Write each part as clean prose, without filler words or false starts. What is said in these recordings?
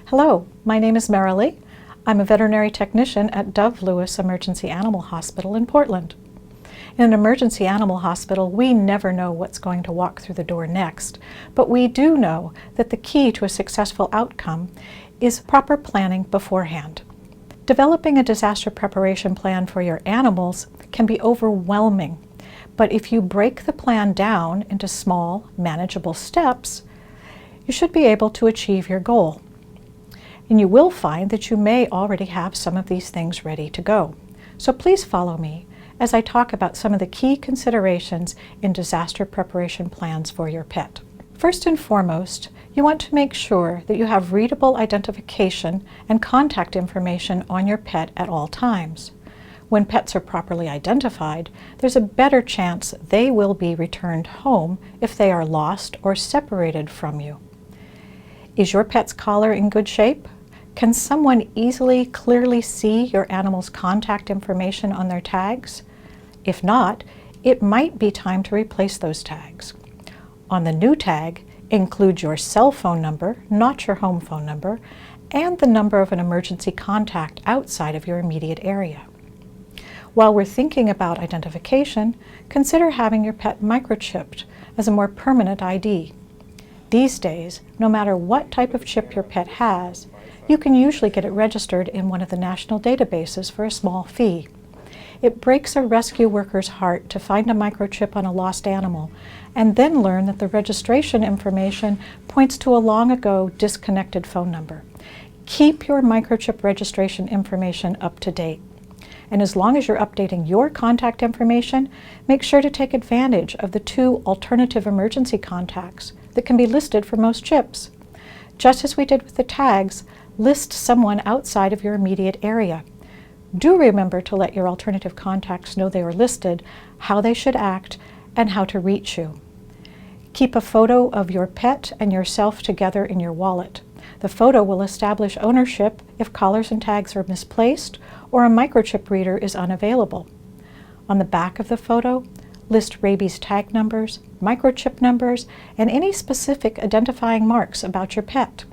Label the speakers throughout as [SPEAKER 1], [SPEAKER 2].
[SPEAKER 1] Hello, my name is Marilee. I'm a veterinary technician at DoveLewis Emergency Animal Hospital in Portland. In an emergency animal hospital, we never know what's going to walk through the door next, but we do know that the key to a successful outcome is proper planning beforehand. Developing a disaster preparation plan for your animals can be overwhelming, but if you break the plan down into small, manageable steps, you should be able to achieve your goal. And you will find that you may already have some of these things ready to go. So please follow me as I talk about some of the key considerations in disaster preparation plans for your pet. First and foremost, you want to make sure that you have readable identification and contact information on your pet at all times. When pets are properly identified, there's a better chance they will be returned home if they are lost or separated from you. Is your pet's collar in good shape? Can someone easily, clearly see your animal's contact information on their tags? If not, it might be time to replace those tags. On the new tag, include your cell phone number, not your home phone number, and the number of an emergency contact outside of your immediate area. While we're thinking about identification, consider having your pet microchipped as a more permanent ID. These days, no matter what type of chip your pet has, you can usually get it registered in one of the national databases for a small fee. It breaks a rescue worker's heart to find a microchip on a lost animal and then learn that the registration information points to a long ago disconnected phone number. Keep your microchip registration information up to date. And as long as you're updating your contact information, make sure to take advantage of the 2 alternative emergency contacts that can be listed for most chips. Just as we did with the tags, list someone outside of your immediate area. Do remember to let your alternative contacts know they are listed, how they should act, and how to reach you. Keep a photo of your pet and yourself together in your wallet. The photo will establish ownership if collars and tags are misplaced or a microchip reader is unavailable. On the back of the photo, list rabies tag numbers, microchip numbers, and any specific identifying marks about your pet.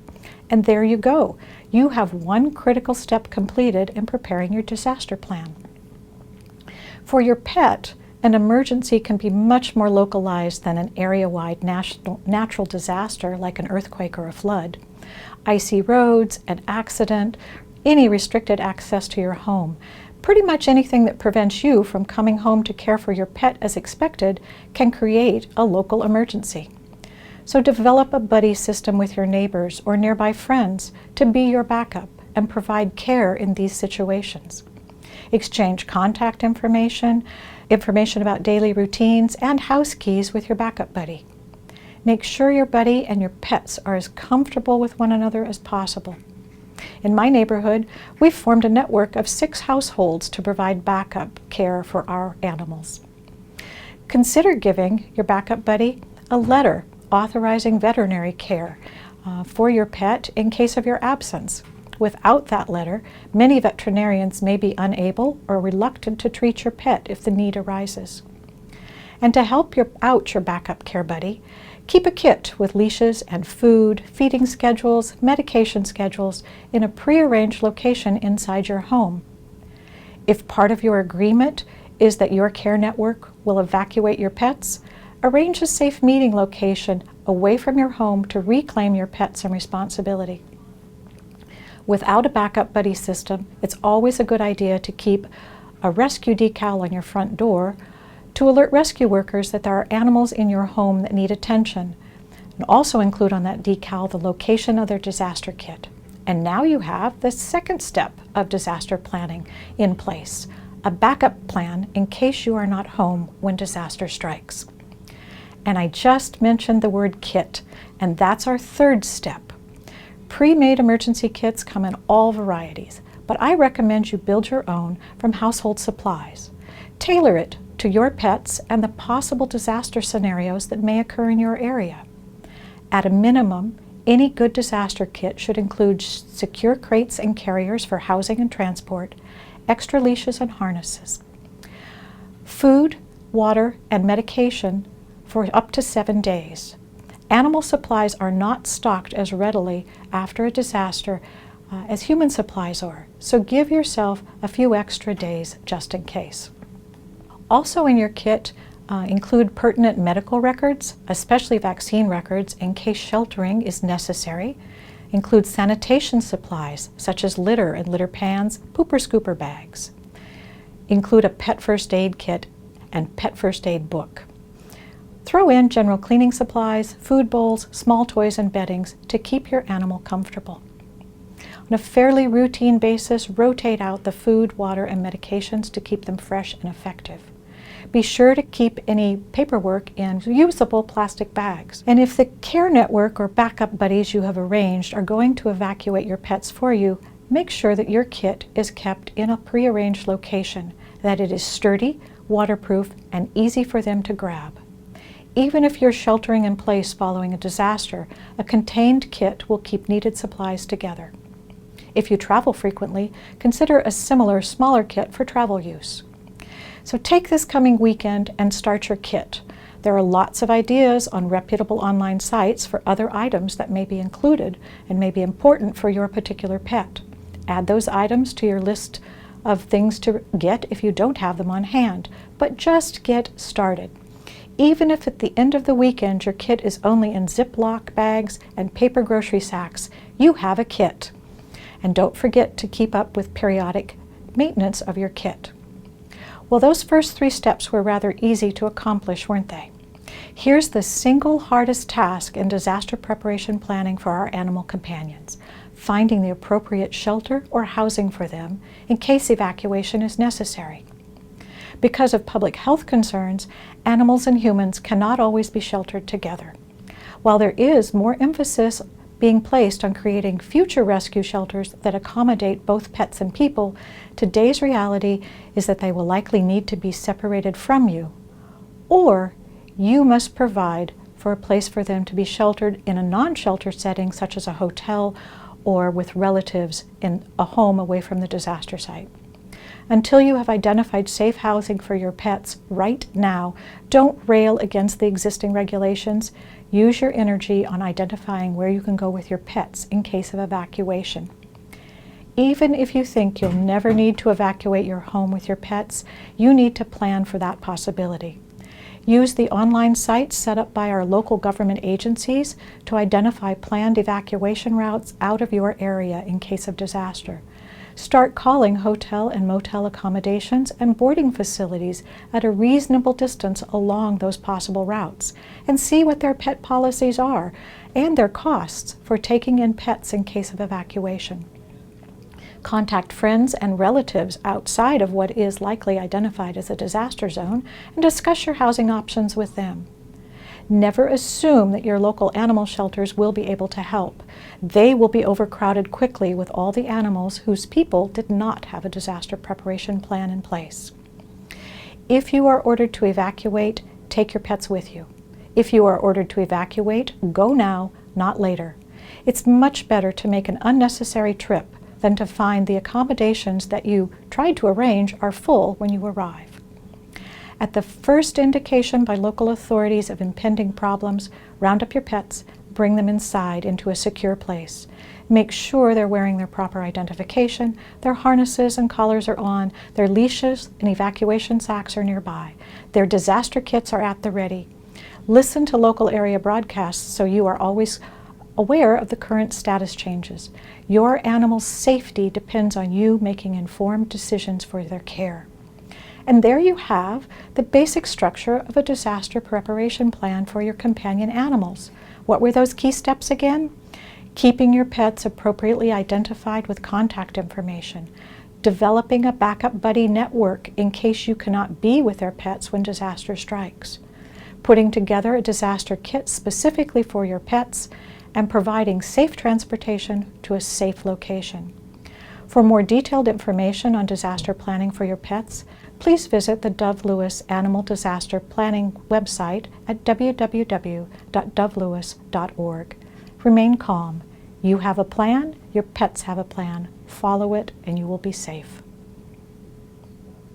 [SPEAKER 1] And there you go. You have one critical step completed in preparing your disaster plan. For your pet, an emergency can be much more localized than an area-wide natural disaster like an earthquake or a flood. Icy roads, an accident, any restricted access to your home, pretty much anything that prevents you from coming home to care for your pet as expected can create a local emergency. So develop a buddy system with your neighbors or nearby friends to be your backup and provide care in these situations. Exchange contact information about daily routines, and house keys with your backup buddy. Make sure your buddy and your pets are as comfortable with one another as possible. In my neighborhood, we've formed a network of 6 households to provide backup care for our animals. Consider giving your backup buddy a letter authorizing veterinary care for your pet in case of your absence. Without that letter, many veterinarians may be unable or reluctant to treat your pet if the need arises. And to help out your backup care buddy, keep a kit with leashes and food, feeding schedules, medication schedules in a prearranged location inside your home. If part of your agreement is that your care network will evacuate your pets, arrange a safe meeting location away from your home to reclaim your pet some responsibility. Without a backup buddy system, it's always a good idea to keep a rescue decal on your front door to alert rescue workers that there are animals in your home that need attention, and also include on that decal the location of their disaster kit. And now you have the second step of disaster planning in place, a backup plan in case you are not home when disaster strikes. And I just mentioned the word kit, and that's our third step. Pre-made emergency kits come in all varieties, but I recommend you build your own from household supplies. Tailor it to your pets and the possible disaster scenarios that may occur in your area. At a minimum, any good disaster kit should include secure crates and carriers for housing and transport, extra leashes and harnesses, food, water, and medication for up to 7 days, Animal supplies are not stocked as readily after a disaster as human supplies are, so give yourself a few extra days just in case. Also in your kit, include pertinent medical records, especially vaccine records, in case sheltering is necessary. Include sanitation supplies, such as litter and litter pans, pooper scooper bags. Include a pet first aid kit and pet first aid book. Throw in general cleaning supplies, food bowls, small toys and beddings to keep your animal comfortable. On a fairly routine basis, rotate out the food, water, and medications to keep them fresh and effective. Be sure to keep any paperwork in usable plastic bags. And if the care network or backup buddies you have arranged are going to evacuate your pets for you, make sure that your kit is kept in a prearranged location, that it is sturdy, waterproof, and easy for them to grab. Even if you're sheltering in place following a disaster, a contained kit will keep needed supplies together. If you travel frequently, consider a similar, smaller kit for travel use. So take this coming weekend and start your kit. There are lots of ideas on reputable online sites for other items that may be included and may be important for your particular pet. Add those items to your list of things to get if you don't have them on hand, but just get started. Even if at the end of the weekend your kit is only in Ziploc bags and paper grocery sacks, you have a kit. And don't forget to keep up with periodic maintenance of your kit. Well, those first 3 steps were rather easy to accomplish, weren't they? Here's the single hardest task in disaster preparation planning for our animal companions: finding the appropriate shelter or housing for them in case evacuation is necessary. Because of public health concerns, animals and humans cannot always be sheltered together. While there is more emphasis being placed on creating future rescue shelters that accommodate both pets and people, today's reality is that they will likely need to be separated from you, or you must provide for a place for them to be sheltered in a non-shelter setting, such as a hotel or with relatives in a home away from the disaster site. Until you have identified safe housing for your pets right now, don't rail against the existing regulations. Use your energy on identifying where you can go with your pets in case of evacuation. Even if you think you'll never need to evacuate your home with your pets, you need to plan for that possibility. Use the online sites set up by our local government agencies to identify planned evacuation routes out of your area in case of disaster. Start calling hotel and motel accommodations and boarding facilities at a reasonable distance along those possible routes, and see what their pet policies are and their costs for taking in pets in case of evacuation. Contact friends and relatives outside of what is likely identified as a disaster zone and discuss your housing options with them. Never assume that your local animal shelters will be able to help. They will be overcrowded quickly with all the animals whose people did not have a disaster preparation plan in place. If you are ordered to evacuate, take your pets with you. If you are ordered to evacuate, go now, not later. It's much better to make an unnecessary trip than to find the accommodations that you tried to arrange are full when you arrive. At the first indication by local authorities of impending problems, round up your pets, bring them inside into a secure place. Make sure they're wearing their proper identification, their harnesses and collars are on, their leashes and evacuation sacks are nearby. Their disaster kits are at the ready. Listen to local area broadcasts so you are always aware of the current status changes. Your animal's safety depends on you making informed decisions for their care. And there you have the basic structure of a disaster preparation plan for your companion animals. What were those key steps again? Keeping your pets appropriately identified with contact information, developing a backup buddy network in case you cannot be with their pets when disaster strikes, putting together a disaster kit specifically for your pets, and providing safe transportation to a safe location. For more detailed information on disaster planning for your pets, please visit the DoveLewis Animal Disaster Planning website at www.dovelewis.org. Remain calm. You have a plan, your pets have a plan. Follow it and you will be safe.